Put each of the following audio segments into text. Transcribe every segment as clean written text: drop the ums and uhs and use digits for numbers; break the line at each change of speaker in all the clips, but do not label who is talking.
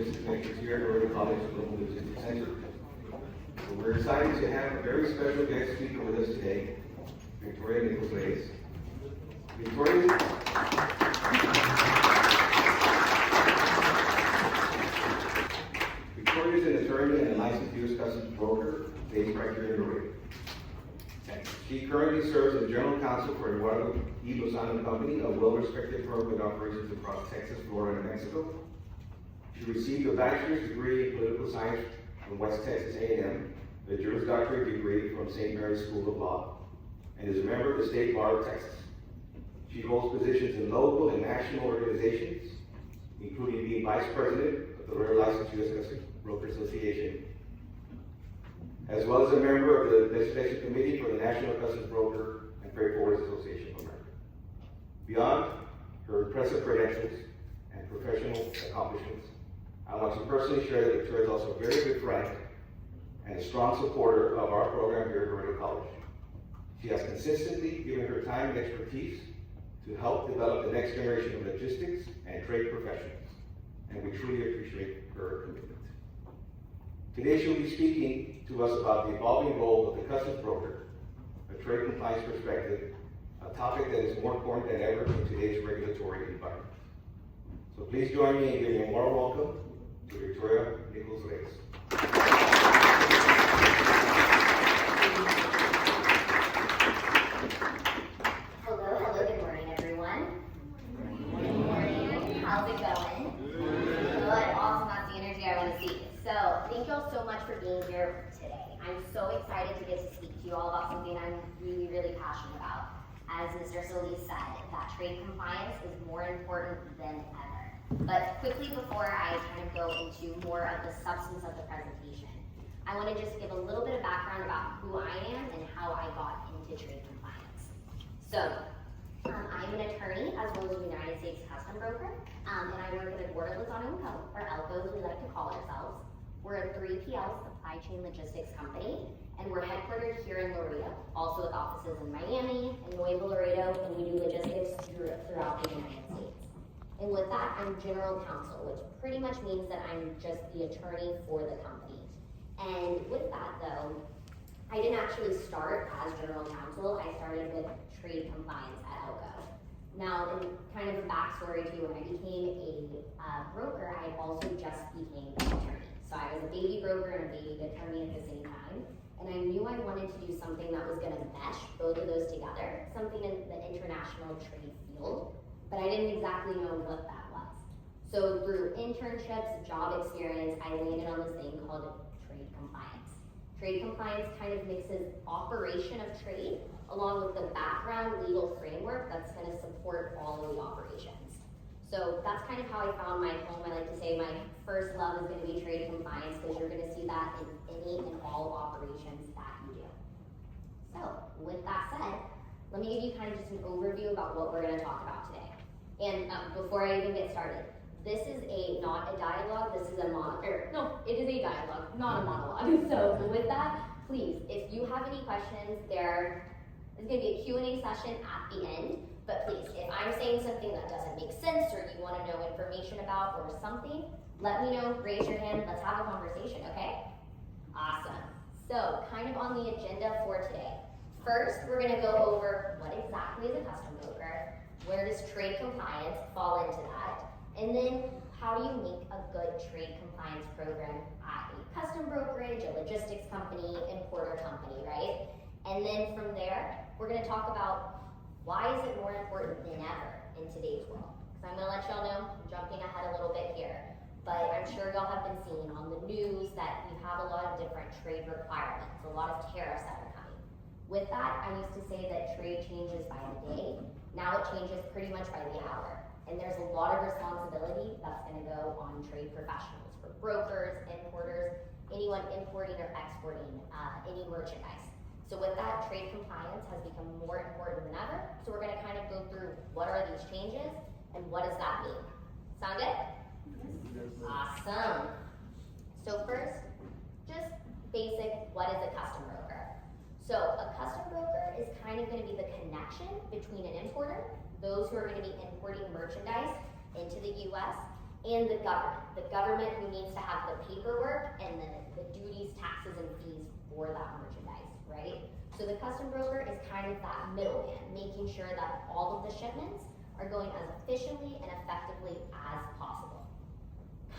Business Connections here at Laredo College Global Logistics Center. So we're excited to have a very special guest speaker with us today, Victoria Nichols-Reyes. Victoria is an attorney and a licensed U.S. Customs broker based right here in Laredo. She currently serves as general counsel for Eduardo E. Lozano Company, a well-respected firm with operations across Texas, Florida, and Mexico. She received a bachelor's degree in political science from West Texas A&M, a Juris Doctorate degree from St. Mary's School of Law, and is a member of the State Bar of Texas. She holds positions in local and national organizations, including being vice president of the Laredo Licensed U.S. Customs Broker Association, as well as a member of the Legislation Committee for the National Customs Broker and Freight Forwarders Association of America. Beyond her impressive credentials and professional accomplishments, I want to personally share that Victoria is also a very good friend and a strong supporter of our program here at Laredo College. She has consistently given her time and expertise to help develop the next generation of logistics and trade professionals, and we truly appreciate her commitment. Today she'll be speaking to us about the evolving role of the customs broker, a trade compliance perspective, a topic that is more important than ever in today's regulatory environment. So please join me in giving a warm welcome to Victoria Nichols-Reyes.
Hello, good morning, everyone. Good morning. How's it going? Good, awesome, that's the energy I want to see. So, thank you all so much for being here today. I'm so excited to get to speak to you all about something I'm really, really passionate about. As Mr. Solis said, that trade compliance is more important than ever. But quickly before I kind of go into more of the substance of the presentation, I want to just give a little bit of background about who I am and how I got into trade compliance. So, I'm an attorney as well as a United States custom broker, and I work at Eduardo Lozano & Co., or ELCO as we like to call ourselves. We're a 3PL supply chain logistics company, and we're headquartered here in Laredo, also with offices in Miami and Nuevo Laredo, and we do logistics throughout the United States. And with that, I'm general counsel, which pretty much means that I'm just the attorney for the company. And with that though, I didn't actually start as general counsel, I started with trade compliance at ELCO. Now, in kind of a backstory to when I became a broker, I also just became an attorney. So I was a baby broker and a baby attorney at the same time. And I knew I wanted to do something that was gonna mesh both of those together, something in the international trade field, but I didn't exactly know what that was. So through internships, job experience, I landed on this thing called trade compliance. Trade compliance kind of mixes operation of trade along with the background legal framework that's going to support all of the operations. So that's kind of how I found my home. I like to say my first love is going to be trade compliance because you're going to see that in any and all operations that you do. So with that said, let me give you kind of just an overview about what we're going to talk about today. And before I even get started, this is not a dialogue, this is a monologue. No, it is a dialogue, not a monologue. So with that, please, if you have any questions, there's going to be a Q&A session at the end. But please, if I'm saying something that doesn't make sense or you want to know information about or something, let me know, raise your hand, let's have a conversation, okay? Awesome. So, kind of on the agenda for today. First, we're going to go over what exactly is a custom broker, where does trade compliance fall into that, and then how do you make a good trade compliance program at a custom brokerage, a logistics company, importer company, right? And then from there, we're going to talk about why is it more important than ever in today's world? Because I'm going to let y'all know, I'm jumping ahead a little bit here, but I'm sure y'all have been seeing on the news that we have a lot of different trade requirements, a lot of tariffs that are coming. With that, I used to say that trade changes by the day. Now it changes pretty much by the hour. And there's a lot of responsibility that's going to go on trade professionals, for brokers, importers, anyone importing or exporting any merchandise. So with that, trade compliance has become more important than ever. So we're going to kind of go through what are these changes and what does that mean. Sound good? Yes. Awesome. So first, just basic, what is a custom broker? So a custom broker is kind of going to be the connection between an importer, those who are going to be importing merchandise into the U.S., and the government who needs to have the paperwork and the duties, taxes, and fees for that merchandise, right? So the custom broker is kind of that middleman, making sure that all of the shipments are going as efficiently and effectively as possible.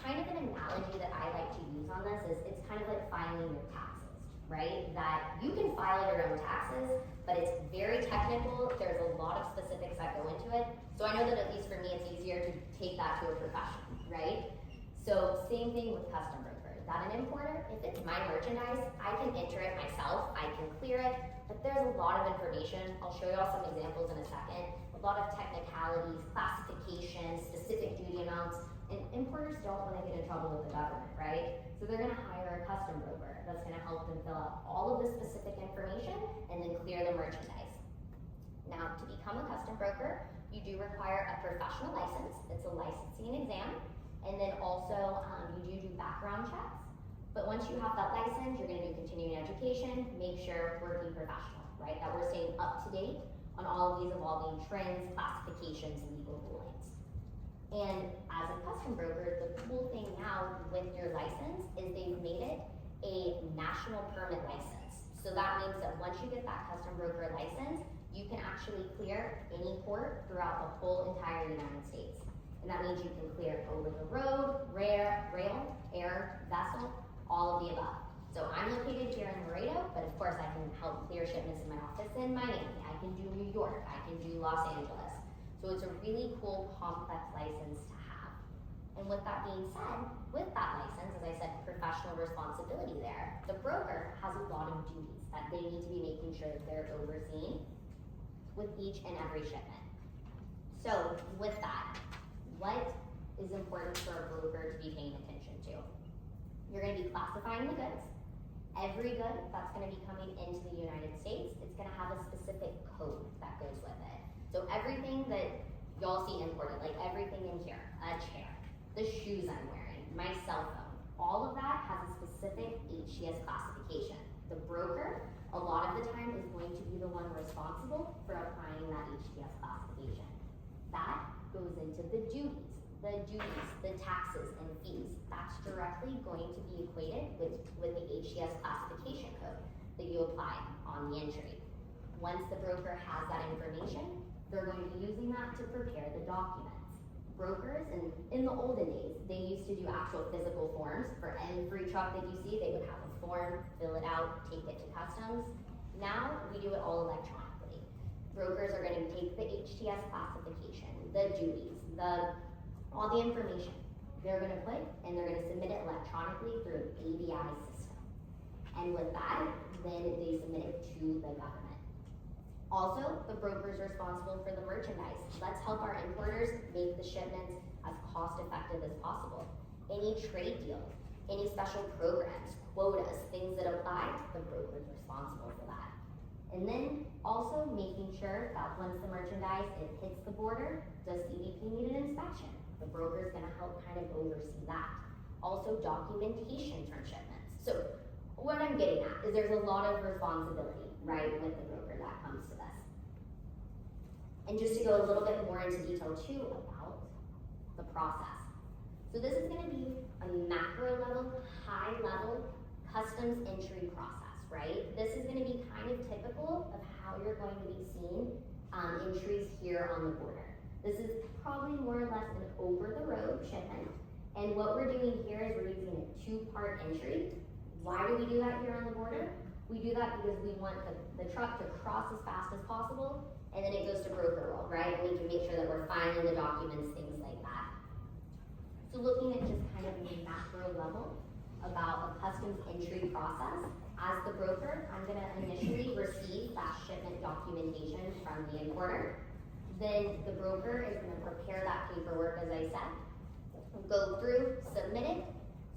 Kind of an analogy that I like to use on this is it's kind of like filing your taxes, right? That you can file your own taxes, but it's very technical. There's a lot of specifics that go into it. So I know that at least for me, it's easier to take that to a professional, right? So same thing with custom broker. That an importer, if it's my merchandise, I can enter it myself, I can clear it, but there's a lot of information. I'll show you all some examples in a second. A lot of technicalities, classifications, specific duty amounts, and importers don't want to get in trouble with the government, right? So they're gonna hire a custom broker that's gonna help them fill out all of the specific information and then clear the merchandise. Now, to become a custom broker, you do require a professional license. It's a licensing exam. And then also, you do background checks. But once you have that license, you're gonna do continuing education, make sure working professional, right? That we're staying up to date on all of these evolving trends, classifications, and legal rulings. And as a custom broker, the cool thing now with your license is they've made it a national permit license. So that means that once you get that custom broker license, you can actually clear any port throughout the whole entire United States. And that means you can clear over the road, rail, air, vessel, all of the above. So I'm located here in Laredo, but of course I can help clear shipments in my office in Miami. I can do New York, I can do Los Angeles. So it's a really cool, complex license to have. And with that being said, with that license, as I said, professional responsibility there, the broker has a lot of duties that they need to be making sure that they're overseeing with each and every shipment. So with that, what is important for a broker to be paying attention to? You're gonna be classifying the goods. Every good that's gonna be coming into the United States, it's gonna have a specific code that goes with it. So everything that y'all see imported, like everything in here, a chair, the shoes I'm wearing, my cell phone, all of that has a specific HTS classification. The broker, a lot of the time, is going to be the one responsible for applying that HTS classification. That goes into the duties, the taxes and fees. That's directly going to be equated with the HTS classification code that you apply on the entry. Once the broker has that information, they're going to be using that to prepare the documents. Brokers, in the olden days, they used to do actual physical forms. For every truck that you see, they would have a form, fill it out, take it to customs. Now, we do it all electronically. Brokers are gonna take the HTS classification, the duties, all the information they're gonna put, and they're gonna submit it electronically through an ABI system. And with that, then they submit it to the government. Also, the broker is responsible for the merchandise. Let's help our importers make the shipments as cost effective as possible. Any trade deal, any special programs, quotas, things that apply, the broker is responsible for that. And then also making sure that once the merchandise hits the border, does CBP need an inspection? The broker is gonna help kind of oversee that. Also documentation from shipments. So what I'm getting at is there's a lot of responsibility, right, with the broker that comes to this. And just to go a little bit more into detail too about the process. So this is gonna be a macro level, high level customs entry process, right? This is gonna be kind of typical of how you're going to be seeing entries here on the border. This is probably more or less an over-the-road shipment. And what we're doing here is we're using a two-part entry. Why do we do that here on the border? We do that because we want the truck to cross as fast as possible, and then it goes to broker roll, right? And we can make sure that we're filing the documents, things like that. So looking at just kind of the macro level about a customs entry process, as the broker, I'm gonna initially receive that shipment documentation from the importer. Then the broker is gonna prepare that paperwork, as I said, go through, submit it,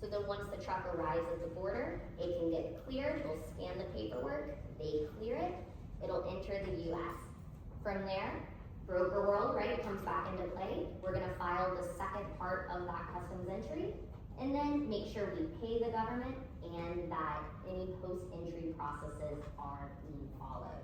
so that once the truck arrives at the border, it can get cleared, we'll scan the paperwork, they clear it, it'll enter the US. From there, broker world, right, comes back into play. We're gonna file the second part of that customs entry, and then make sure we pay the government and that any post-entry processes are being followed.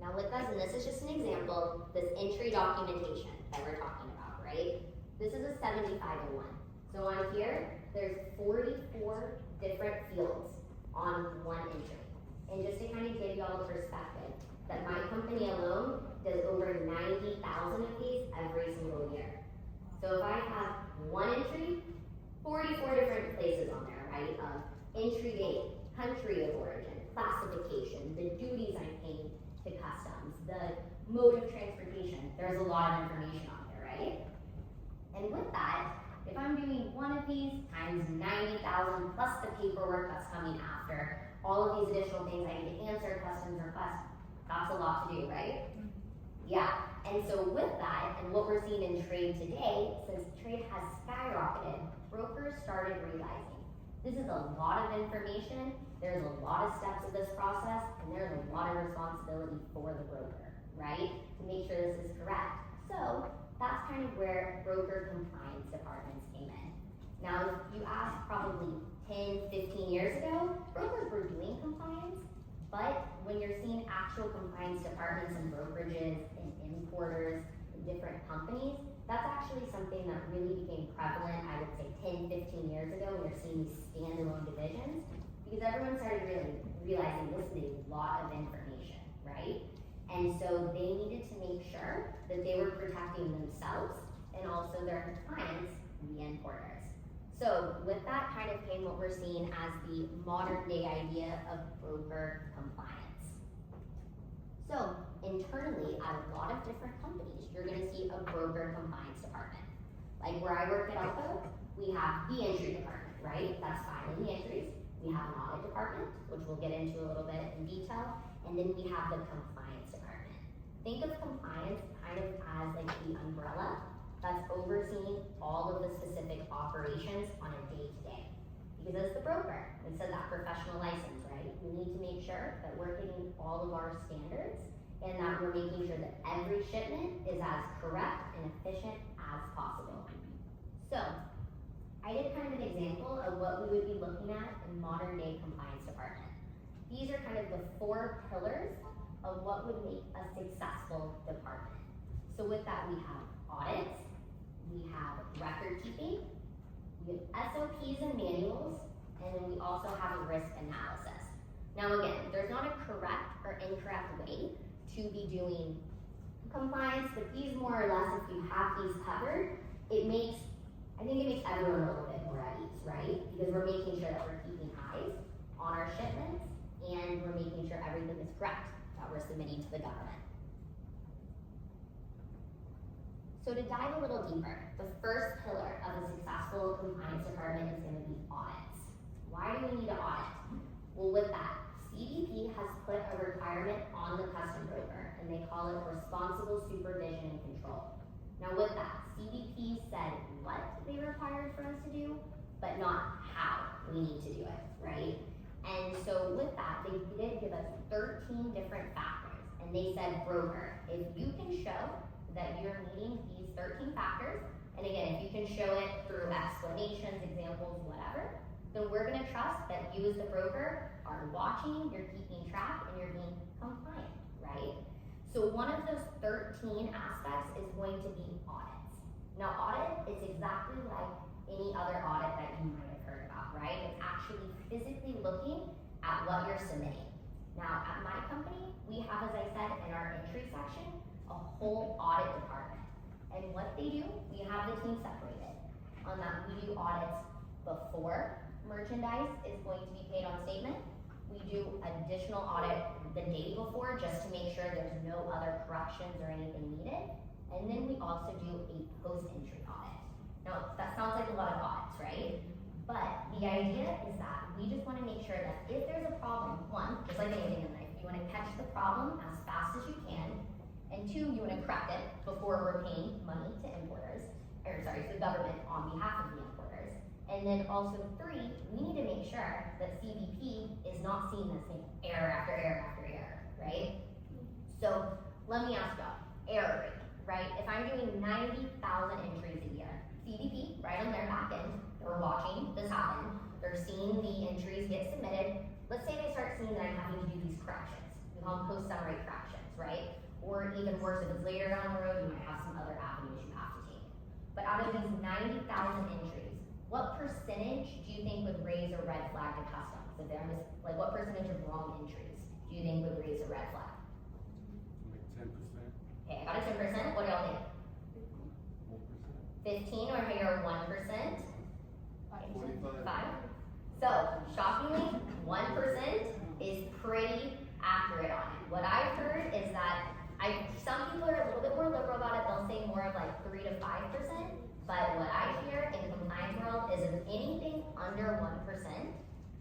Now with this, and this is just an example, this entry documentation that we're talking about, right? This is a 7501. So on here, there's 44 different fields on one entry. And just to kind of give y'all a perspective, that my company alone does over 90,000 of these every single year. So if I have one entry, 44 different places on there, right? Entry date, country of origin, classification, the duties I'm paying to customs, the mode of transportation. There's a lot of information on there, right? And with that, if I'm doing one of these times 90,000 plus the paperwork that's coming after, all of these additional things I need to answer, customs requests, that's a lot to do, right? Yeah, and so with that, and what we're seeing in trade today, since trade has skyrocketed, brokers started realizing this is a lot of information, there's a lot of steps of this process, and there's a lot of responsibility for the broker, right? To make sure this is correct. So that's kind of where broker compliance departments came in. Now, if you ask probably 10, 15 years ago, brokers were doing compliance, but when you're seeing actual compliance departments and brokerages and importers and different companies, that's actually something that really became prevalent, I would say 10, 15 years ago, when you're seeing these standalone divisions, because everyone started really realizing this is a lot of information, right? And so they needed to make sure that they were protecting themselves and also their clients, the importers. So with that kind of came what we're seeing as the modern day idea of broker compliance. So internally at a lot of different companies, you're gonna see a broker compliance department. Like where I work at Alpha, we have the entry department, right? That's filing the entries. We have an audit department, which we'll get into a little bit in detail. And then we have the compliance department. Think of compliance kind of as like the umbrella that's overseeing all of the specific operations on a day-to-day. Because as the broker, we said that professional license, right? We need to make sure that we're hitting all of our standards and that we're making sure that every shipment is as correct and efficient as possible. So, I did kind of an example of what we would be looking at in modern day compliance department. These are kind of the 4 pillars of what would make a successful department. So with that, we have audits, we have record keeping, we have SOPs and manuals, and then we also have a risk analysis. Now again, there's not a correct or incorrect way to be doing compliance, but these more or less, if you have these covered, I think it makes everyone a little bit more at ease, right? Because we're making sure that we're keeping eyes on our shipments and we're making sure everything is correct that we're submitting to the government. So to dive a little deeper, the first pillar of a successful compliance department is going to be audits. Why do we need to audit? Well, with that, CBP has put a requirement on the custom broker, and they call it responsible supervision and control. Now with that, CBP said what they required for us to do, but not how we need to do it, right? And so with that, they did give us 13 different factors, and they said, broker, if you can show that you're meeting these 13 factors, and again, if you can show it through explanations, examples, whatever, then we're gonna trust that you as the broker are watching, you're keeping track, and you're being compliant, right? So one of those 13 aspects is going to be audits. Now audit is exactly like any other audit that you might have heard about, right? It's actually physically looking at what you're submitting. Now at my company, we have, as I said, in our entry section, a whole audit department. And what they do, we have the team separated. On that, we do audits before merchandise is going to be paid on statement. We do additional audit the day before just to make sure there's no other corrections or anything needed. And then we also do a post-entry audit. Now, that sounds like a lot of audits, right? But the idea is that we just want to make sure that if there's a problem, one, just like anything in life, you want to catch the problem as fast as you can, and two, you want to correct it before we're paying money to importers, or sorry, to the government on behalf of the importers. And then also three, we need to make sure that CBP is not seeing the same error after error after error, right? So let me ask y'all, error rate, right? If I'm doing 90,000 entries a year, CBP, right on their back end, they're watching this happen, they're seeing the entries get submitted. Let's say they start seeing that I'm having to do these corrections. We call them post-summary corrections. right? Or even worse, if it's later down the road, you might have some other avenues you have to take. But out of these 90,000 entries, what percentage do you think would raise a red flag to customs? If they're like, what percentage of wrong entries do you think would raise a red flag?
Like 10%.
Okay, I got a 10%. What do y'all think? 15 or higher, 1%? 5. So, shockingly, 1% is pretty accurate on it. What I've heard is that some people are a little bit more liberal about it. They'll say more of like 3 to 5%. But what I hear in the compliance world is if anything under 1%,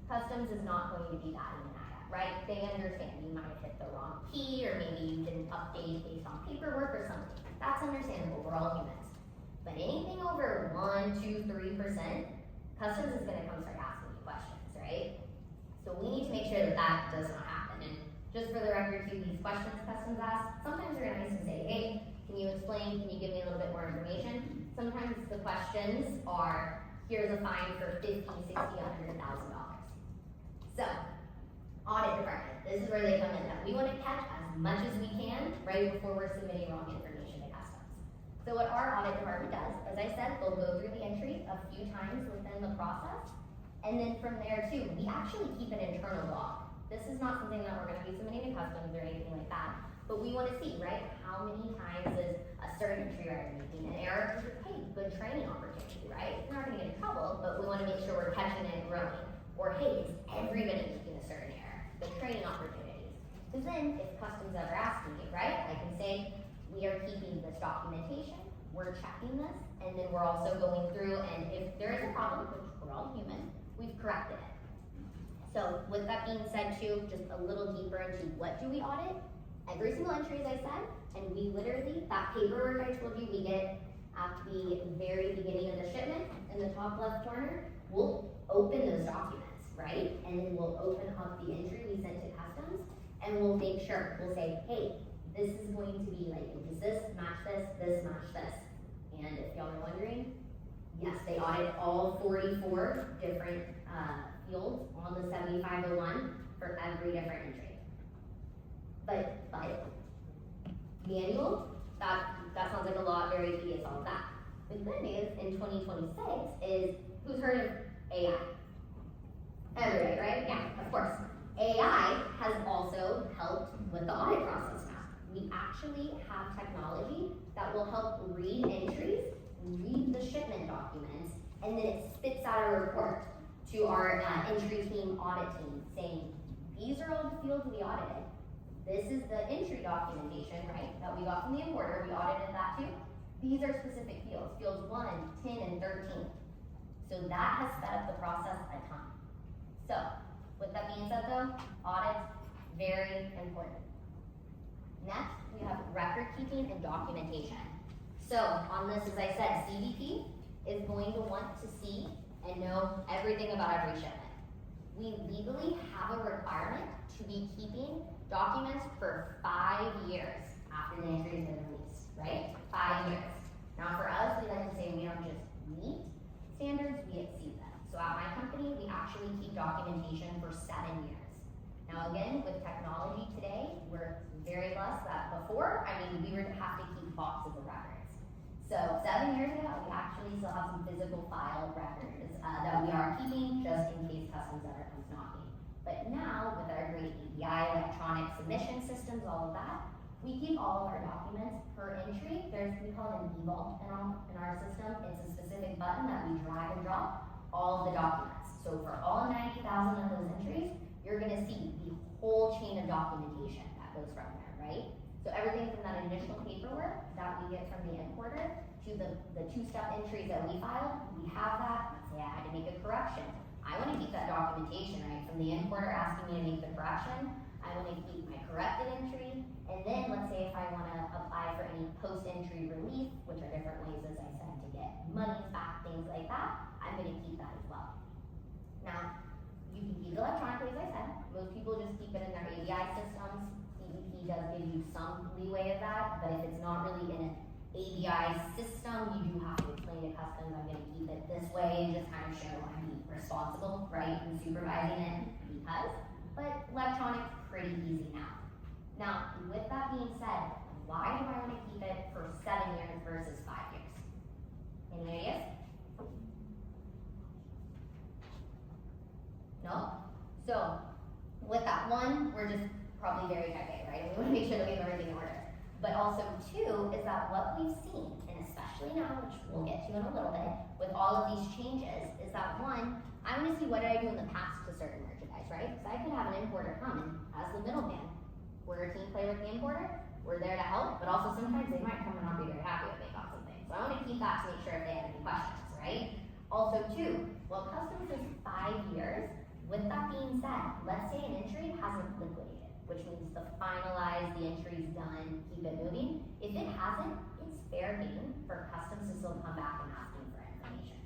customs is not going to be that even at, right? They understand you might have hit the wrong key or maybe you didn't update based on paperwork or something. That's understandable. We're all humans. But anything over 1, 2, 3%, customs is going to come start asking you questions, right? So we need to make sure that that does not happen. And just for the record, too, these questions customs ask, sometimes they're nice and say, hey, can you explain? Can you give me a little bit more information? Sometimes the questions are, here's a fine for $50,000, $60,000, $100,000. So, audit department, this is where they come in. Now, we want to catch as much as we can right before we're submitting wrong information to customs. So what our audit department does, as I said, they'll go through the entry a few times within the process. And then from there too, we actually keep an internal log. This is not something that we're going to be submitting to customs or anything like that. But we want to see, right, how many times is a certain entry writer making an error? Hey, good training opportunity, right? We're not going to get in trouble, but we want to make sure we're catching it and growing. Or hey, is everybody making a certain error? The training opportunities. Because then, if customs ever asking me, right, I can say, we are keeping this documentation, we're checking this, and then we're also going through, and if there is a problem, which we're all human, we've corrected it. So with that being said too, just a little deeper into what do we audit? Every single entry, as I said, and we literally, that paperwork I told you we get at the very beginning of the shipment, in the top left corner, we'll open those documents, right? And then we'll open up the entry we sent to customs, and we'll make sure, we'll say, hey, this is going to be like, does this match this match this? And if y'all are wondering, yes, they audit all 44 different fields on the 7501 for every different entry. But manual, that sounds like a lot, very tedious, all of that. The good news in 2026 is, who's heard of AI? Everybody, right? Yeah, of course. AI has also helped with the audit process now. We actually have technology that will help read entries, read the shipment documents, and then it spits out a report to our entry team, audit team, saying, these are all the fields we audited. This is the entry documentation, right, that we got from the importer. We audited that too. These are specific fields, fields 1, 10, and 13. So that has sped up the process a ton. So, with that being said though, audits, very important. Next, we have record keeping and documentation. So, on this, as I said, CBP is going to want to see and know everything about every shipment. We legally have a requirement to be keeping documents for 5 years after the entry has been released, right? 5 years. Now for us, we like to say we don't just meet standards, we exceed them. So at my company, we actually keep documentation for 7 years. Now again, with technology today, we're very blessed that before, we would have to keep boxes of records. So 7 years ago, we actually still have some physical file records that we are keeping just in case customs ever comes knocking. But now, with our great EDI, electronic submission systems, all of that, we keep all of our documents per entry. We call it an e-vault in our system. It's a specific button that we drag and drop all of the documents. So for all 90,000 of those entries, you're gonna see the whole chain of documentation that goes from there, right? So everything from that initial paperwork that we get from the importer to the two-step entries that we filed, we have that. Let's say I had to make a correction. I want to keep that documentation, right? From the importer asking me to make the correction, I want to keep my corrected entry. And then let's say if I want to apply for any post-entry relief, which are different ways, as I said, to get monies back, things like that, I'm going to keep that as well. Now, you can keep it electronically, as I said. Most people just keep it in their ADI systems. CBP does give you some leeway of that, but if it's not really in an ADI system, you do have to explain to customs, I'm going to keep it this way and just kind of show I'm being responsible, right, and supervising it because, but electronic's pretty easy now. Now, with that being said, why do I want to keep it for 7 years versus 5 years? Any ideas? No? So, with that one, we're just probably very type A, right? We want to make sure that we have everything in order. But also, two, is that what we've seen, and especially now, which we'll get to in a little bit, with all of these changes, is that one, I want to see what did I do in the past to certain merchandise, right? Because I could have an importer come in as the middleman. We're a team player with the importer, we're there to help, but also sometimes they might come and not be very happy with me about something. So I want to keep that to make sure if they have any questions, right? Also, two, well, customs is 5 years. With that being said, let's say an entry hasn't liquidated, which means the finalize, the entry's done, keep it moving. If it hasn't, it's fair game for customs to still come back and ask me for information.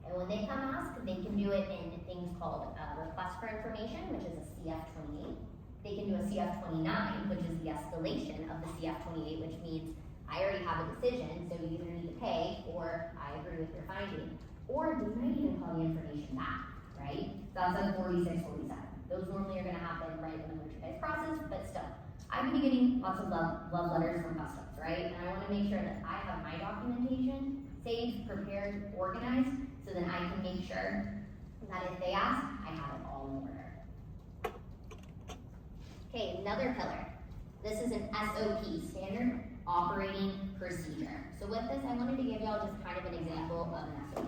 And when they come ask, they can do it in things called request for information, which is a CF-28. They can do a CF-29, which is the escalation of the CF-28, which means I already have a decision, so you either need to pay or I agree with your finding. Or they might even call the information back, right? So that's a 46, 47. Those normally are gonna happen right in the merchandise process, but still. I'm gonna be getting lots of love letters from customs, right? And I wanna make sure that I have my documentation saved, prepared, organized, so that I can make sure that if they ask, I have it all in order. Okay, another pillar. This is an SOP, Standard Operating Procedure. So with this, I wanted to give y'all just kind of an example of an SOP.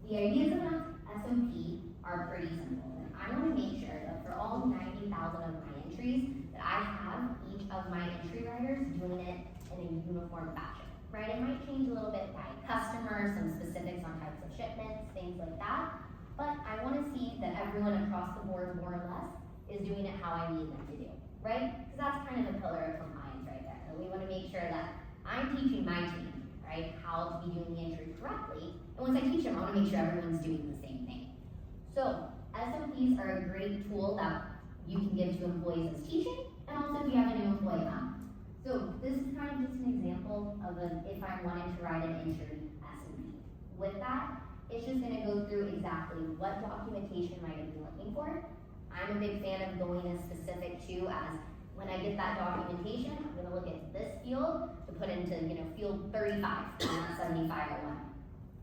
The ideas of an SOP are pretty simple. And I want to make sure that for all 90,000 of my entries, that I have each of my entry writers doing it in a uniform fashion, right? It might change a little bit by customer, some specifics on types of shipments, things like that. But I want to see that everyone across the board, more or less, is doing it how I need them to do, right? Because that's kind of a pillar of compliance right there. And we want to make sure that I'm teaching my team, right, how to be doing the entry correctly. And once I teach them, I want to make sure everyone's doing the same thing. So, SOPs are a great tool that you can give to employees as teaching, and also if you have a new employee come. So, this is kind of just an example of if I wanted to write an entry SOP. With that, it's just going to go through exactly what documentation am I going to be looking for. I'm a big fan of going as specific to as when I get that documentation, I'm gonna look at this field to put into, field 35, not 75 or 1.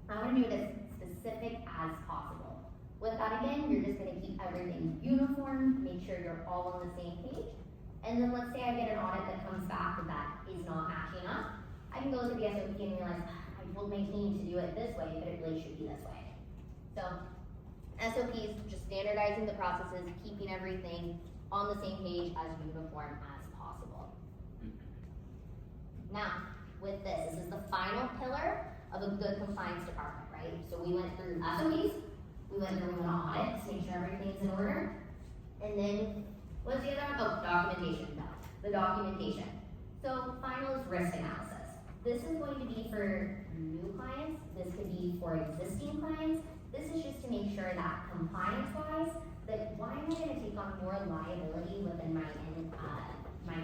I wanna do it as specific as possible. With that again, you're just gonna keep everything uniform, make sure you're all on the same page. And then let's say I get an audit that comes back that is not matching up. I can go to the SOP and realize, I told my team to do it this way, but it really should be this way. So, SOPs, just standardizing the processes, keeping everything on the same page as uniform as possible. Now, with this is the final pillar of a good compliance department, right? So we went through SOPs, we went through an audit to make sure everything's in order, and then, what's the other one? Oh, documentation, no, the documentation. So final is risk analysis. This is going to be for new clients, this could be for existing clients. This is just to make sure that compliance-wise, that why am I going to take on more liability within my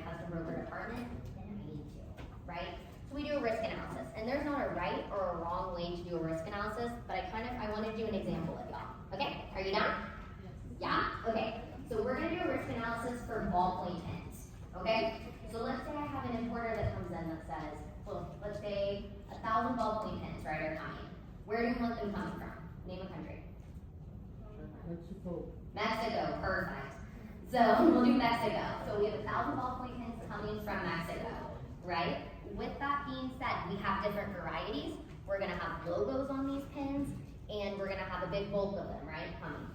custom broker department than I need to, right? So we do a risk analysis, and there's not a right or a wrong way to do a risk analysis, but I want to do an example with y'all. Okay, are you done? Yeah? Okay, so we're going to do a risk analysis for ballpoint pens, okay? So let's say I have an importer that comes in that says, well, let's say 1,000 ballpoint pens, right, are coming. Where do you want them coming from? Name a country. Mexico, perfect. So we'll do Mexico. So we have 1,000 ballpoint pens coming from Mexico, right? With that being said, we have different varieties. We're gonna have logos on these pens, and we're gonna have a big bulk of them, right, coming.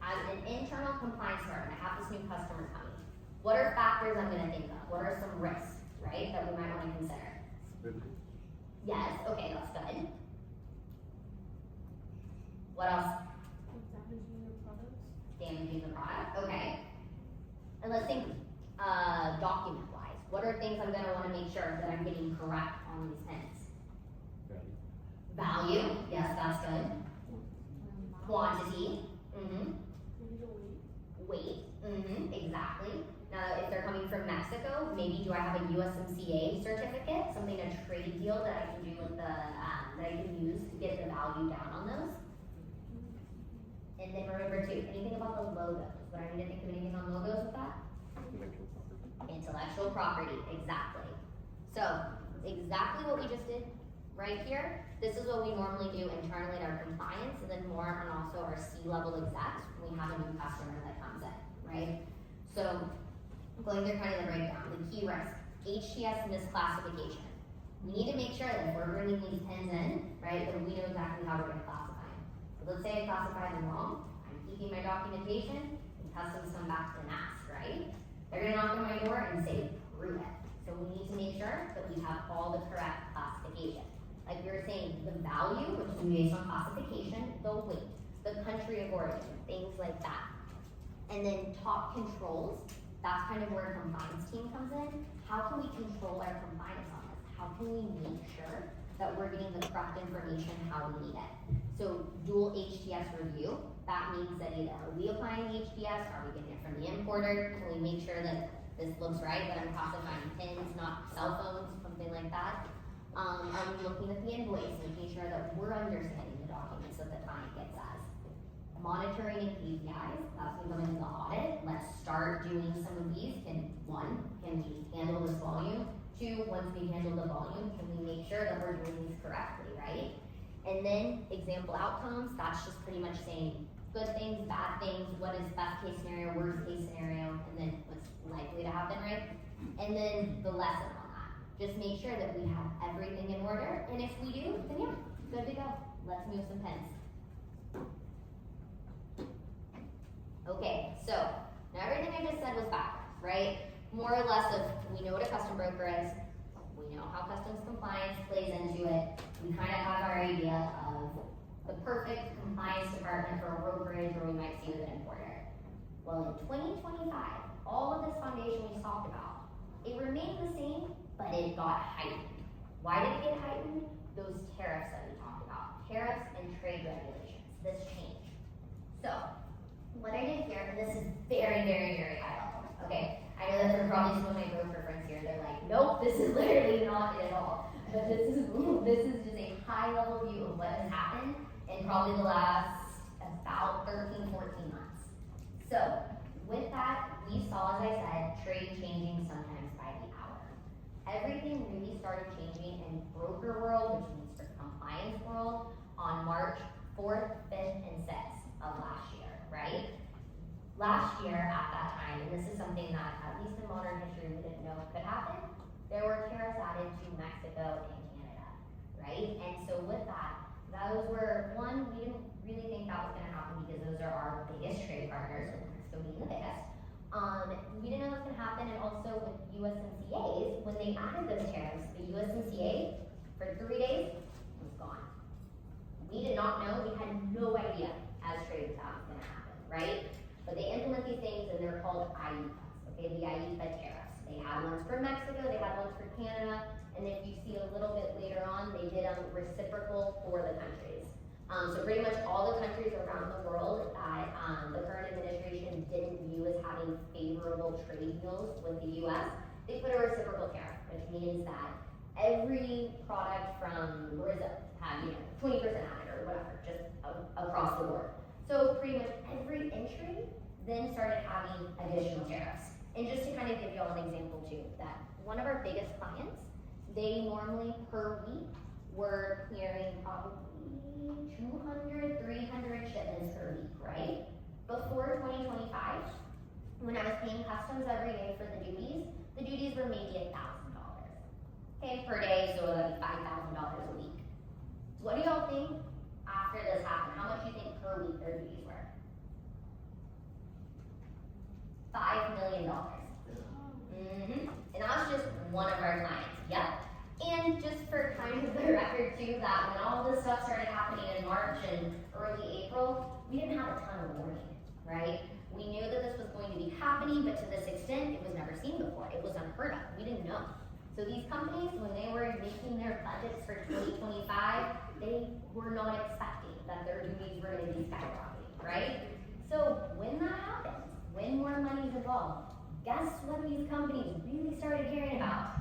As an internal compliance department, I have this new customer coming. What are factors I'm gonna think of? What are some risks, right, that we might wanna consider? Yes, okay, that's good. What else? Damaging the product, okay. And let's think, document-wise. What are things I'm gonna wanna make sure that I'm getting correct on these pens? Value, yes, that's good. Quantity, weight, exactly. Now, if they're coming from Mexico, maybe do I have a USMCA certificate, something, a trade deal that I can do with the, that I can use to get the value down on those? And then remember too, anything about the logos? Would I need to think of anything on logos with that? Intellectual property, exactly. So, exactly what we just did right here. This is what we normally do internally in our compliance, and then more on also our C-level execs when we have a new customer that comes in, right? So, going through kind of the breakdown, the key risk, HTS misclassification. We need to make sure that if we're bringing these pins in, right, that we know exactly how we're going to classify them. So let's say I classified them wrong. I'm keeping my documentation, and customs come back and ask, right? They're going to knock on my door and say, prove it. So we need to make sure that we have all the correct classification. Like we were saying, the value, which is based on classification, the weight, the country of origin, things like that. And then top controls, that's kind of where a compliance team comes in. How can we control our compliance on this? How can we make sure that we're getting the correct information how we need it? So dual HTS review, that means that either are we applying the HTS, are we getting it from the importer? Can we make sure that this looks right, that I'm classifying pins, not cell phones, something like that? Are we looking at the invoice, making sure that we're understanding the documents that the client gets us? Monitoring and KPIs, that's when we come into the audit. Let's start doing some of these. Can we handle this volume? Two, once we handle the volume, can we make sure that we're doing these correctly, right? And then example outcomes, that's just pretty much saying good things, bad things, what is best case scenario, worst case scenario, and then what's likely to happen, right? And then the lesson on that. Just make sure that we have everything in order, and if we do, then yeah, good to go. Let's move some pens. Okay, so now everything I just said was backwards, right? More or less of, we know what a custom broker is, we know how customs compliance plays into it, we kind of have our idea of the perfect compliance department for a brokerage where we might see with an importer. Well, in 2025, all of this foundation we talked about, it remained the same, but it got heightened. Why did it get heightened? Those tariffs that we talked about, tariffs and trade regulations, this change. So, what I did here, and this is very, very, very high level, okay? I know that there are probably some of my broker friends here, they're like, nope, this is literally not it at all. But this is just a high level view of what has happened in probably the last about 13, 14 months. So, with that, we saw, as I said, trade changing sometimes by the hour. Everything really started changing in broker world, which means for compliance world, on March 4th, 5th, and 6th of last year, right? Last year at that time, and this is something that, at least in modern history, we didn't know could happen, there were tariffs added to Mexico and Canada, right? And so with that, those were, one, we didn't really think that was gonna happen because those are our biggest trade partners, with Mexico being the biggest. We didn't know what was gonna happen, and also with USMCA's, when they added those tariffs, the USMCA, for 3 days, was gone. We did not know, we had no idea as trade was gonna happen, right? But they implement these things and they're called IEPAs, okay, the IEPA tariffs. They had ones for Mexico, they had ones for Canada, and if you see a little bit later on, they did reciprocal for the countries. So pretty much all the countries around the world that the current administration didn't view as having favorable trade deals with the US, they put a reciprocal tariff, which means that every product from Brazil had, 20% added or whatever, just across the board. So pretty much every entry then started having additional tariffs. And just to kind of give you all an example too, that one of our biggest clients, they normally per week were clearing probably 200, 300 shipments per week, right? Before 2025, when I was paying customs every day for the duties were maybe $1,000. Okay, per day, so like $5,000 a week. So what do y'all think after this happened? How much do you think per week their duties were? $5 million. And that was just one of our clients, yep. And just for kind of the record too, that when all this stuff started happening in March and early April, we didn't have a ton of warning, right? We knew that this was going to be happening, but to this extent, it was never seen before. It was unheard of, we didn't know. So these companies, when they were making their budgets for 2025, they were not expecting that their duties were going to be skyrocketing, right? So when that happens, when more money is involved, guess what these companies really started caring about?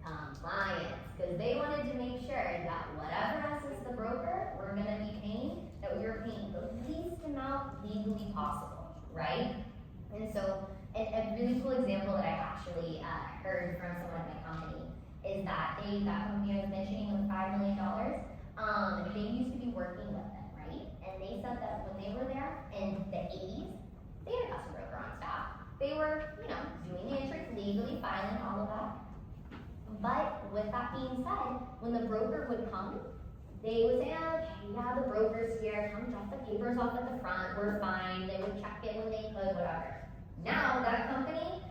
Compliance, because they wanted to make sure that whatever us as the broker we're going to be paying, that we were paying the least amount legally possible, right? And so a really cool example that I actually heard from someone at my company is that that company I was mentioning with $5 million, they used to be working with them, right? And they said that when they were there in the 80s, they had a custom broker on staff. They were, doing the entrance legally, filing all of that. But with that being said, when the broker would come, they would say, okay, yeah, the broker's here, come drop the papers off at the front, we're fine. They would check in when they could, whatever. Now, that company,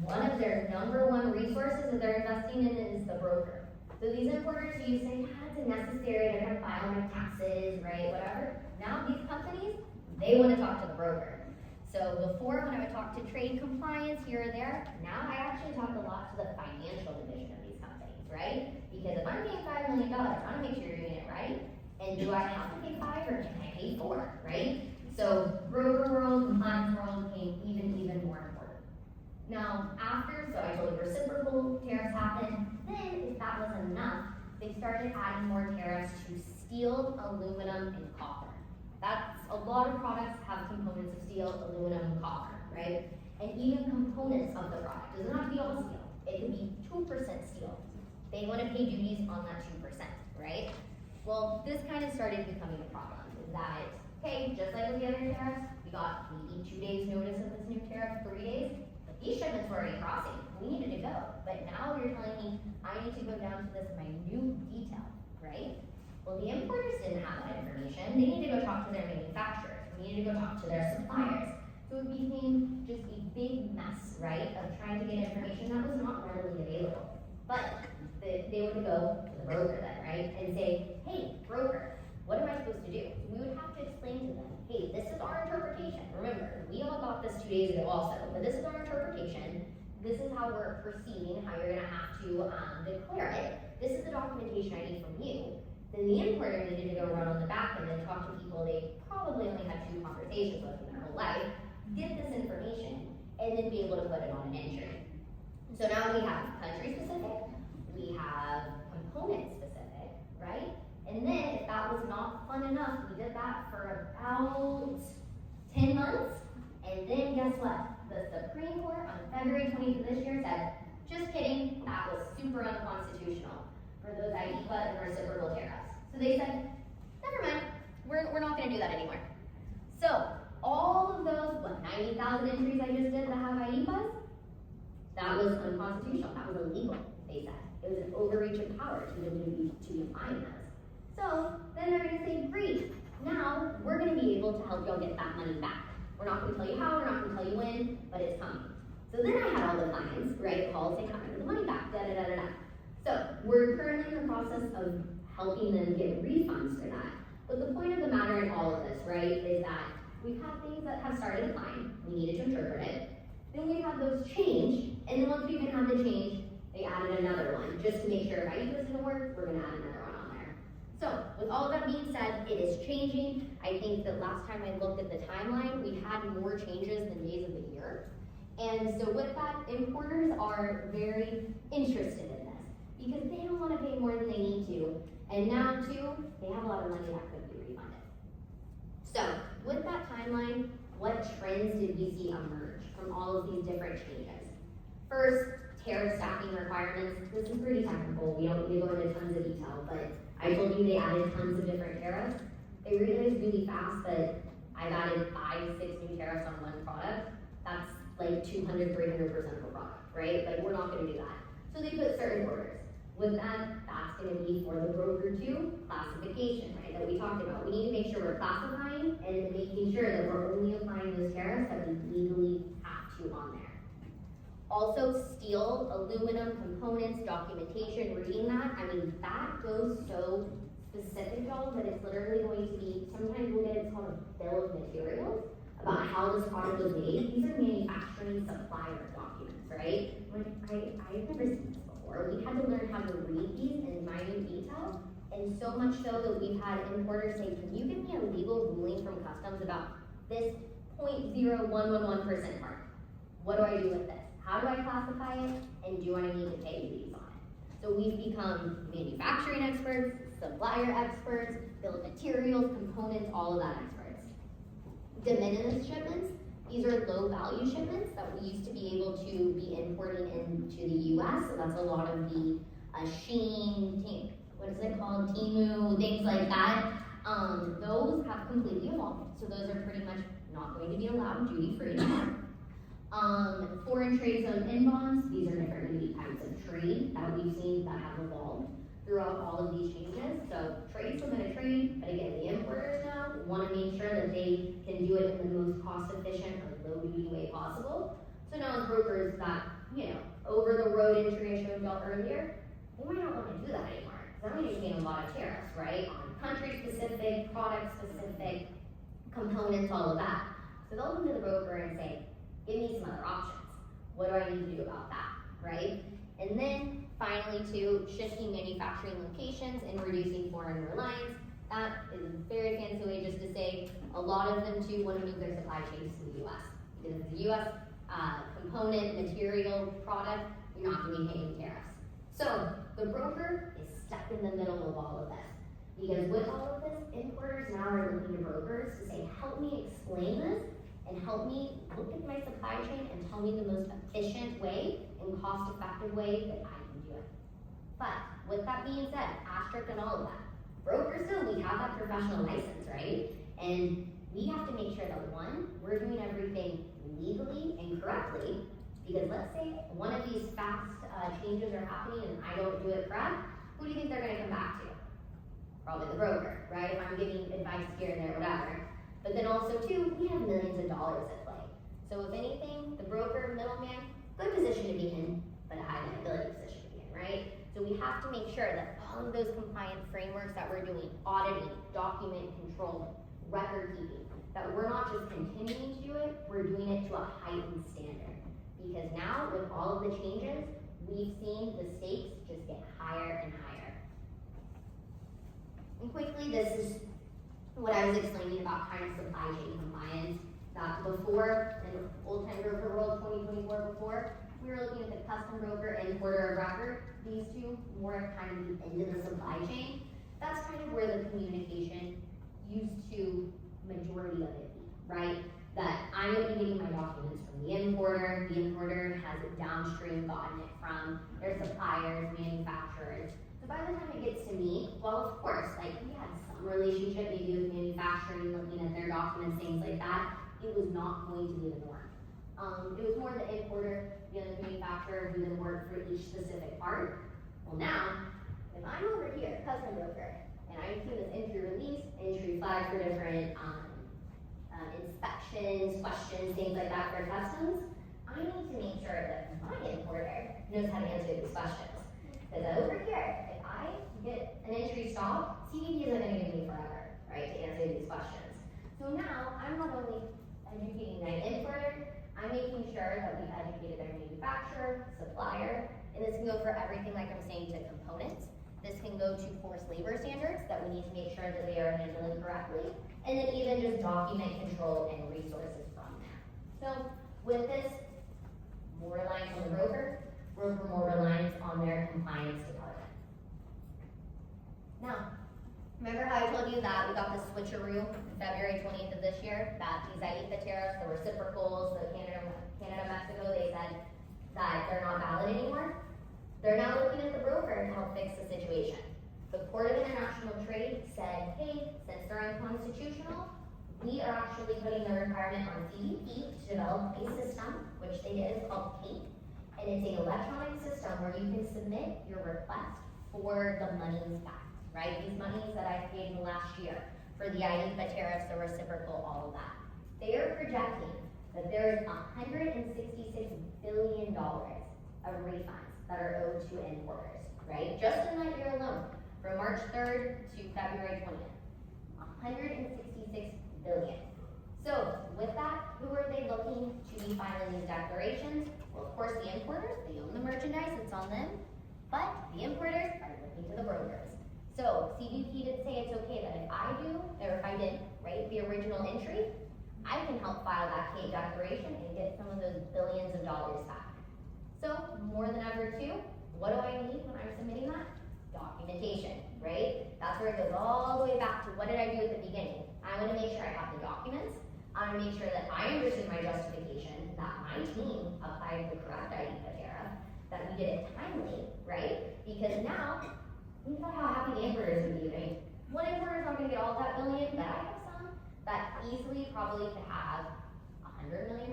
one of their #1 resources that they're investing in is the broker. So these importers who you say, it's unnecessary, they're gonna file my taxes, right, whatever. Now these companies, they wanna talk to the broker. So before, when I would talk to trade compliance here or there, now I actually talk a lot to the financial division of these companies, right? Because if I'm paying $5 million, I wanna make sure you're doing it right. And do I have to pay 5 or can I pay 4, right? So broker world, compliance world became even more important. Now, so I told you reciprocal tariffs happened. Then, if that wasn't enough, they started adding more tariffs to steel, aluminum, and copper. A lot of products have components of steel, aluminum, and copper, right? And even components of the product. It doesn't have to be all steel. It could be 2% steel. They want to pay duties on that 2%, right? Well, this kind of started becoming a problem. Is that, okay, just like with the other tariffs, we got maybe 2 days notice of this new tariff, 3 days. But these shipments were already crossing. We needed to go. But now you're telling me I need to go down to this minute detail, right? Well, the importers didn't have that information. They need to go talk to their manufacturers. We need to go talk to their suppliers. So it became just a big mess, right, of trying to get information that was not readily available. But they would go to the broker then, right, and say, hey, broker, what am I supposed to do? We would have to explain to them, hey, this is our interpretation. Remember, we all got this 2 days ago also, but this is our interpretation. This is how we're proceeding, how you're gonna have to declare it. This is the documentation I need from you. Then the importer needed to go run on the back end and talk to people they probably only had 2 conversations with in their whole life, get this information, and then be able to put it on an entry. So now we have country specific, we have component specific, right? And then if that was not fun enough, we did that for about 10 months. And then guess what? The Supreme Court on February 20th of this year said, just kidding, that was super unconstitutional for those IEPA and reciprocal tariffs. So they said, never mind, we're not gonna do that anymore. So all of those, 90,000 entries I just did that have IEPAs, that was unconstitutional, that was illegal, they said. It was an overreach of power to be applying those. So then they're gonna say, great, now we're gonna be able to help y'all get that money back. We're not gonna tell you how, we're not gonna tell you when, but it's coming. So then I had all the clients, right, call saying, how do the money back, da da da da da. So we're currently in the process of helping them get refunds for that. But the point of the matter in all of this, right, is that we've had things that have started applying, we needed to interpret it. Then we had those change, and then once we even had the change, they added another one, just to make sure if IEPA didn't work, we're gonna add another one on there. So, with all of that being said, it is changing. I think that last time I looked at the timeline, we had more changes than days of the year. And so with that, importers are very interested in this, because they don't wanna pay more than they need to. And now too, they have a lot of money that could be refunded. So, with that timeline, what trends did we see emerge from all of these different changes? First, tariff stacking requirements. This is pretty technical. We don't need to go into tons of detail, but I told you they added tons of different tariffs. They realized really fast that I've added 5, 6 new tariffs on one product. That's like 200, 300% of a product, right? Like, we're not gonna do that. So they put certain orders. With that, that's gonna be for the broker too, classification, right, that we talked about. We need to make sure we're classifying and making sure that we're only applying those tariffs that we legally have to on there. Also, steel, aluminum components, documentation, reading that, I mean, that goes so specific, y'all, that it's literally going to be, sometimes we'll get it's called a bill of materials about how this product was made. These are manufacturing supplier documents, right? I've never seen this before. We had to learn how to read these in minute detail, and so much so that we've had importers say, can you give me a legal ruling from customs about this 0.0111% mark? What do I do with this? How do I classify it, and do I need to pay duties on it? So we've become manufacturing experts, supplier experts, bill of materials, components, all of that experts. De minimis shipments, These are low value shipments that we used to be able to be importing into the US, so that's a lot of the Shein, what is it called, Temu, things like that. Those have completely evolved, so those are pretty much not going to be allowed duty-free anymore. Foreign trade zone inbounds, these are different unique types of trade that we've seen that have evolved throughout all of these changes. So trade's still gonna trade, but again, the importers now wanna make sure that they can do it in the most cost-efficient or low-duty way possible. So now as brokers that, over-the-road entry I showed y'all earlier, we might not wanna do that anymore. Because that means getting a lot of tariffs, right? On country-specific, product-specific, components, all of that. So they'll come to the broker and say, give me some other options. What do I need to do about that, right? And then finally too, shifting manufacturing locations and reducing foreign reliance. That is a very fancy way just to say a lot of them too want to move their supply chains to the US. Because it's a US component, material, product, you're not going to be paying tariffs. So the broker is stuck in the middle of all of this. Because with all of this, importers now are looking to brokers to say, help me explain this and help me look at my supply chain and tell me the most efficient way and cost-effective way that I can do it. But with that being said, asterisk and all of that, brokers still, we have that professional license, right? And we have to make sure that one, we're doing everything legally and correctly, because let's say one of these fast changes are happening and I don't do it correct, who do you think they're gonna come back to? Probably the broker, right? If I'm giving advice here and there, whatever. But then also too, we have millions of dollars at play. So if anything, the broker, middleman, good position to be in, but a high liability position to be in, right? So we have to make sure that all of those compliance frameworks that we're doing, auditing, document control, record keeping, that we're not just continuing to do it, we're doing it to a heightened standard. Because now, with all of the changes, we've seen the stakes just get higher and higher. And quickly, this is what I was explaining about kind of supply chain compliance, that before, in old time broker world, 2024 before, we were looking at the custom broker, importer of record, these two more kind of the end of the supply chain. That's kind of where the communication used to majority of it be, right? That I'm gonna be getting my documents from the importer has it downstream gotten it from their suppliers, manufacturers. So by the time it gets to me, well, of course, like we had some relationship maybe with manufacturing, looking at their documents, things like that. It was not going to be the norm. It was more the importer, the manufacturer who then worked for each specific part. Well now, if I'm over here, custom broker, and I'm seeing this entry release, entry flag for different inspections, questions, things like that for customs, I need to make sure that my importer knows how to answer these questions. Because over here, if I get an entry stop, CBP isn't going to give me forever, right, to answer these questions. So now, I'm not only educating my importer, I'm making sure that we've educated their manufacturer, supplier, and this can go for everything, like I'm saying, to components. This can go to forced labor standards that we need to make sure that they are handled correctly, and then even just document control and resources from there. So with this, more reliance on the broker more reliance on their compliance department. Now, remember how I told you that we got the switcheroo February 20th of this year, that these IEEPA tariffs, the reciprocals, the Canada, Mexico, they said that they're not valid anymore? They're now looking at the broker to help fix the situation. The Court of International Trade said, hey, since they're unconstitutional, we are actually putting the requirement on CBP to develop a system, which they did, is called CAPE, and it's an electronic system where you can submit your request for the monies back, right? These monies that I paid in the last year for the IEEPA tariffs, the reciprocal, all of that. They are projecting that there is $166 billion of refunds that are owed to importers, right? Just in that year alone, from March 3rd to February 20th, $166 billion. So with that, who are they looking to be filing these declarations? Well, of course, the importers, they own the merchandise, it's on them, but the importers are looking to the brokers. So CBP did say it's okay that if I do, or if I did, right, the original entry, I can help file that CAPE declaration and get some of those billions of dollars back. So, more than ever too, what do I need when I'm submitting that? Documentation, right? That's where it goes all the way back to what did I do at the beginning. I want to make sure I have the documents, I want to make sure that I understood my justification, that my team applied the correct IEPA tariff, that we did it timely, right? Because now, think about how happy the importers would be, right? One importer is not going to get all of that billion, but I have some that easily probably could have $100 million.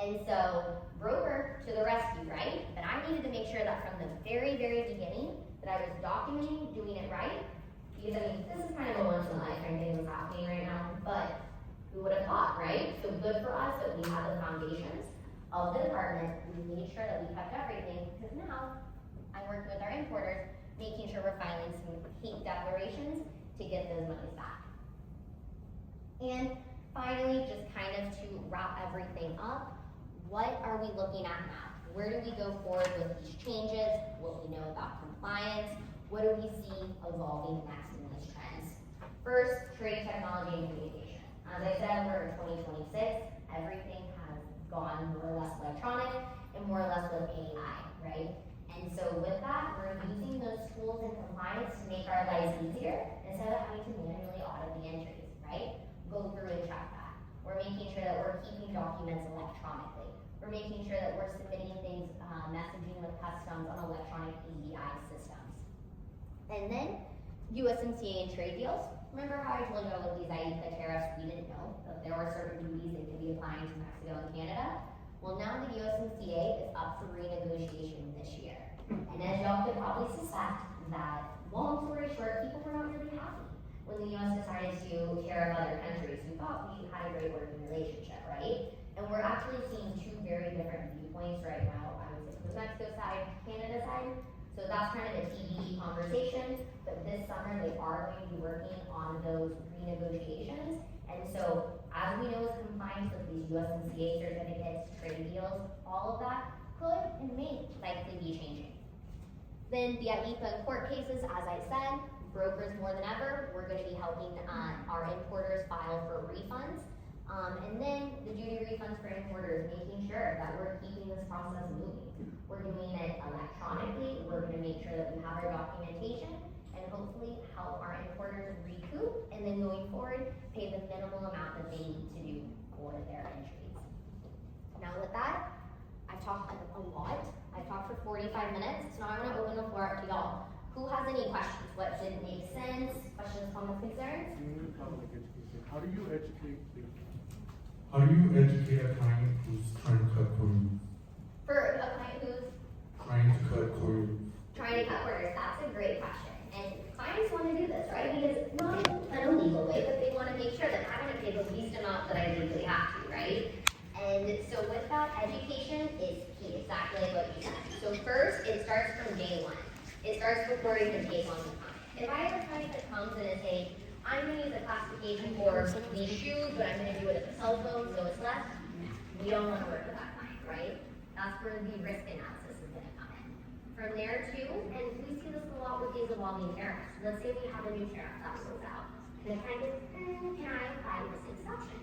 And so, broker to the rescue, right? But I needed to make sure that from the very, very beginning, that I was documenting, doing it right. Because I mean, this is kind of a once in a lifetime thing that's happening right now, but who would have thought, right? So good for us that we have the foundations of the department. We made sure that we kept everything, because now I'm working with our importers, making sure we're filing some hate declarations to get those monies back. And finally, just kind of to wrap everything up, what are we looking at now? Where do we go forward with these changes? What we know about compliance? What do we see evolving next in these trends? First, trade, technology, and communication. As I said, we're in 2026. Everything has gone more or less electronic and more or less with AI, right? And so with that, we're using those tools and compliance to make our lives easier instead of having to manually audit the entries, right? Go through and check that. We're making sure that we're keeping documents electronically. We're making sure that we're submitting things, messaging with customs on electronic EDI systems. And then USMCA and trade deals. Remember how I told you about these IEPA tariffs, we didn't know that there were certain duties that could be applying to Mexico and Canada? Well, now the USMCA is up for renegotiation this year. And as y'all could probably suspect, that long story short, people were not really happy when the US decided to tariff other countries who thought we had a great working relationship, right? And we're actually seeing two very different viewpoints right now, I would say, from the Mexico side, Canada side. So that's kind of a TBD conversation, but this summer they are going to be working on those renegotiations. And so, as we know, with compliance with these USMCA certificates, trade deals, all of that could and may likely be changing. Then the IEPA and court cases, as I said, brokers more than ever, we're going to be helping our importers file for refunds. And then the duty refunds for importers, making sure that we're keeping this process moving. We're doing it electronically, we're going to make sure that we have our documentation, and hopefully help our importers recoup, and then going forward, pay the minimal amount that they need to do for their entries. Now with that, I've talked a lot. I've talked for 45 minutes, so now I'm going to open the floor up to y'all. Who has any questions? What didn't make sense? Questions, comments, concerns?
Public education. How do you educate the
How do you educate a client who's trying to cut corners?
For a client who's
Trying to cut corners.
trying to cut corners, that's a great question. And clients want to do this, right? Because not in an illegal way, but they want to make sure that I'm going to pay the least amount that I legally have to, right? And so with that, education is key, exactly like what you said. So first, it starts from day one. It starts before you can take on the client. If I have a client that comes and is saying, I'm going to use a classification for these shoes, but I'm going to do it at the cell phone, so it's less, we don't want to work with that client, right? That's where the risk analysis is going to come in. From there too, and we see this a lot with these evolving tariffs. Let's say we have a new tariff that rolls out. And the client goes, can I apply this exception?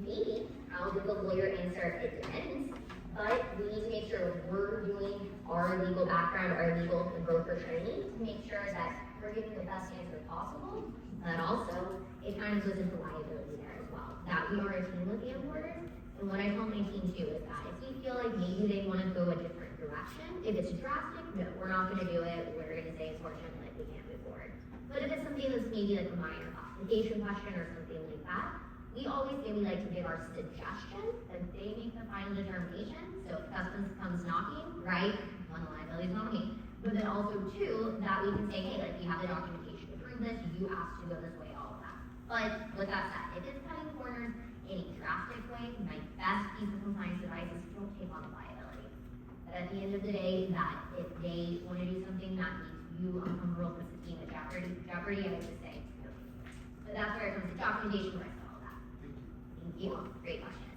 Maybe, I'll do the lawyer answer, it depends. But we need to make sure we're doing our legal background, our legal and broker training to make sure that we're giving the best answer possible. But also, it kind of goes into liability there as well. That we are a team with the importers. And what I tell my team too is that if you feel like maybe they want to go a different direction, if it's drastic, no, we're not going to do it. We're going to say, unfortunately, like, we can't move forward. But if it's something that's maybe like a minor classification question or something like that, we always say we like to give our suggestion that they make the final determination. So if customs comes knocking, right, one of the liabilities not me. But then also too, that we can say, hey, like, we have the documentation to prove this, you asked to go this way, all of that. But with that said, if it's cutting corners in a drastic way, my best piece of compliance advice is don't take on the liability. But at the end of the day, that if they want to do something that makes you uncomfortable, puts the team at jeopardy, I would just say no. But that's where it comes to documentation, risk, all of that. Thank you. Great question.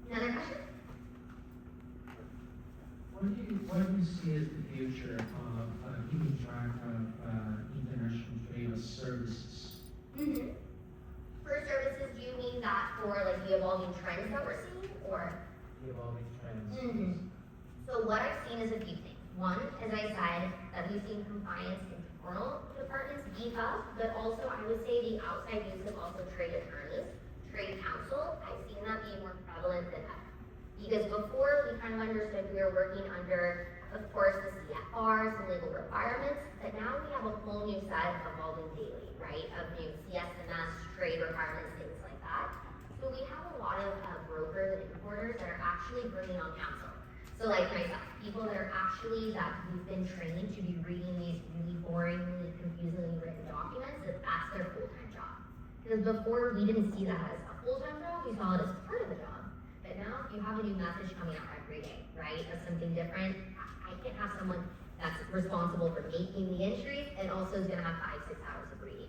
Another question?
What do you see as the future of keeping track of international trade of services?
Mm-hmm. For services, do you mean that for like the evolving trends that we're seeing, or?
The evolving trends.
Mm-hmm. So what I've seen is a few things. One, as I said, that we've seen compliance internal departments beef up, but also I would say the outside use of also trade attorneys, trade counsel, I've seen that be more prevalent than ever. Because before, we kind of understood we were working under, of course, the CFRs and legal requirements, but now we have a whole new set evolving daily, right, of new CSMS, trade requirements, things like that. So we have a lot of brokers and importers that are actually bringing on counsel. So like myself, people that are actually, that we've been trained to be reading these really boring, really confusingly written documents, that's their full-time job. Because before, we didn't see that as a full-time job, we saw it as part of the job. But now, if you have a new message coming out every day, right, of something different, I can't have someone that's responsible for making the entries and also is gonna have 5-6 hours of reading.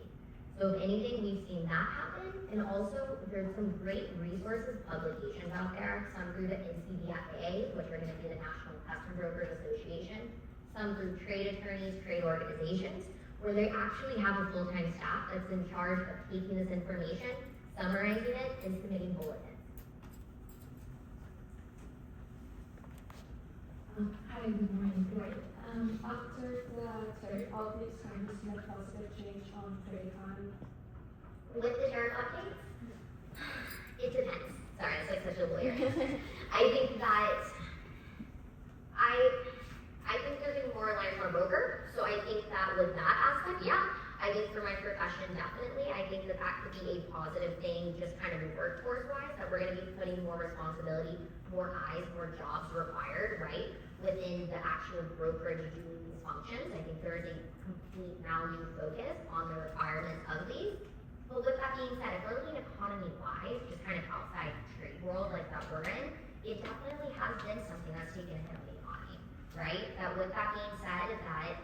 So if anything, we've seen that happen, and also there's some great resources, publications out there, some through the NCBFA, which are gonna be the National Custom Brokers Association, some through trade attorneys, trade organizations, where they actually have a full-time staff that's in charge of taking this information, summarizing it, and submitting bulletins.
Hi, good morning. After all these times, you have positive change on trade time.
With the tariff updates, it depends. Sorry, it's like such a lawyer. I think that I think there's even more reliance on a broker. So I think that with that aspect, yeah. I think for my profession, definitely. I think that could be a positive thing, just kind of workforce-wise, that we're going to be putting more responsibility, more eyes, more jobs required, right, within the actual brokerage doing these functions. I think there is a complete now new focus on the requirements of these. But with that being said, if we're looking economy-wise, just kind of outside the trade world like that we're in, it definitely has been something that's taken a hit on the economy, right? That with that being said, that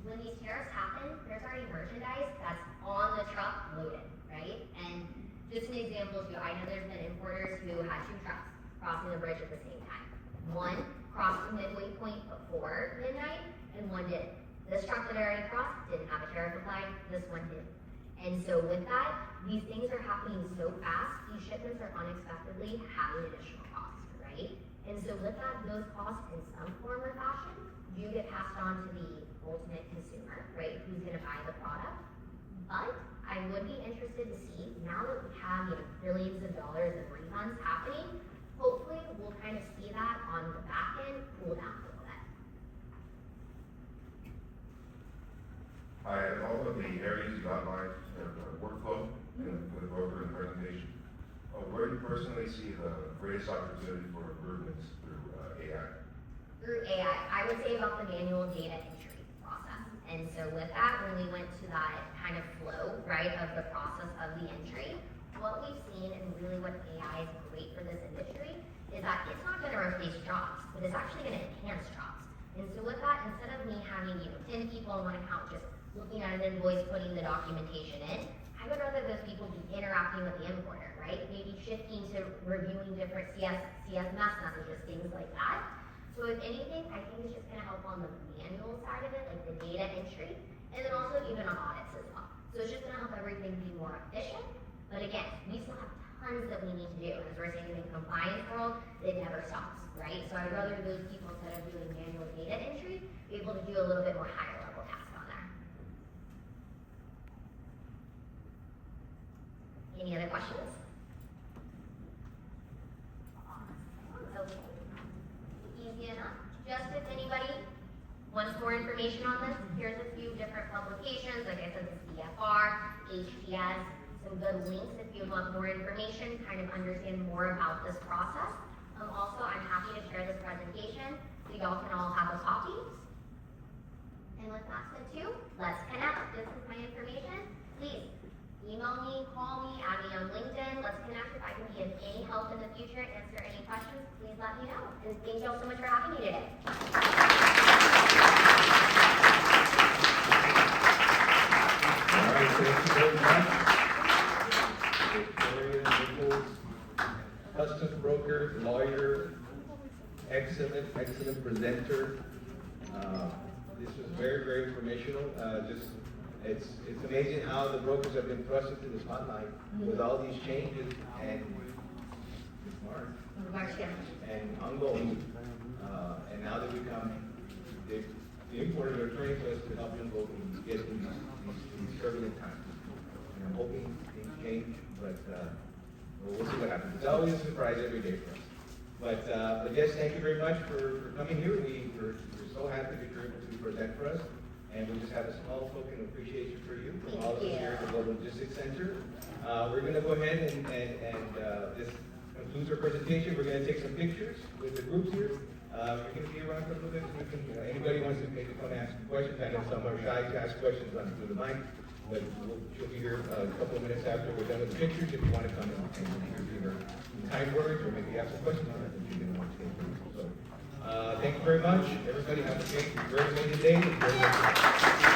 when these tariffs happen, there's already merchandise that's on the truck loaded, right? And just an example too, I know there's been importers who had 2 trucks crossing the bridge at the same time. One crossed the midway point before midnight, and one didn't. This truck that I already crossed didn't have a tariff applied, this one did. And so with that, these things are happening so fast, these shipments are unexpectedly having additional costs, right? And so with that, those costs in some form or fashion do get passed on to the ultimate consumer, right, who's gonna buy the product. But I would be interested to see, now that we have billions of dollars of refunds happening, hopefully we'll kind of see that on the back end cool down a little bit.
Hi, all of the areas you outlined, the workflow for the broker and presentation, where do you personally see the greatest opportunity for improvements through AI?
Through AI, I would say about the manual data entry process. And so with that, when we went to that kind of flow, right, of the process of the entry, what we've seen and really what AI is great for this industry is that it's not gonna replace jobs, but it's actually gonna enhance jobs. And so with that, instead of me having 10 people on one account just looking at an invoice, putting the documentation in, I would rather those people be interacting with the importer, right? Maybe shifting to reviewing different CSMS messages, things like that. So if anything, I think it's just gonna help on the manual side of it, like the data entry, and then also even on audits as well. So it's just gonna help everything be more efficient. But again, we still have tons that we need to do. As we're saying in the compliance world, it never stops, right? So I'd rather those people, instead of doing manual data entry, be able to do a little bit more higher level task on there. Any other questions? Okay. Easy enough. Just if anybody wants more information on this, here's a few different publications. Like I said, the CFR, HTS, some good links if you want more information, kind of understand more about this process. Also, I'm happy to share this presentation so y'all can all have a copy. And with that said too, let's connect. This is my information. Please email me, call me, add me on LinkedIn. Let's connect. If I can be of any help in the future, answer any questions, please let me know. And thank y'all so much for having me today.
All right, thank you very much. Victoria Nichols, custom broker, lawyer, excellent presenter. This was very, very informational. It's amazing how the brokers have been thrust into the spotlight with all these changes and and ongoing. And now they've the importers are turning to us to help them go and get these turbulent times. And I'm hoping things change, but we'll see what happens. It's always a surprise every day for us. But yes, thank you very much for coming here. We're so happy that you're able to present for us. And we just have a small token of appreciation for you from all of us here at the Global Logistics Center. We're going to go ahead and this concludes our presentation. We're going to take some pictures with the groups here. We're going to be around for a little bit. We can, anybody wants to maybe come ask questions. I know some are shy to ask questions through the mic, but she'll be here a couple of minutes after we're done with the pictures. If you want to come and hear either kind words or maybe ask a question on it that you didn't want to take. So, thank you very much. Everybody have a great, very amazing day.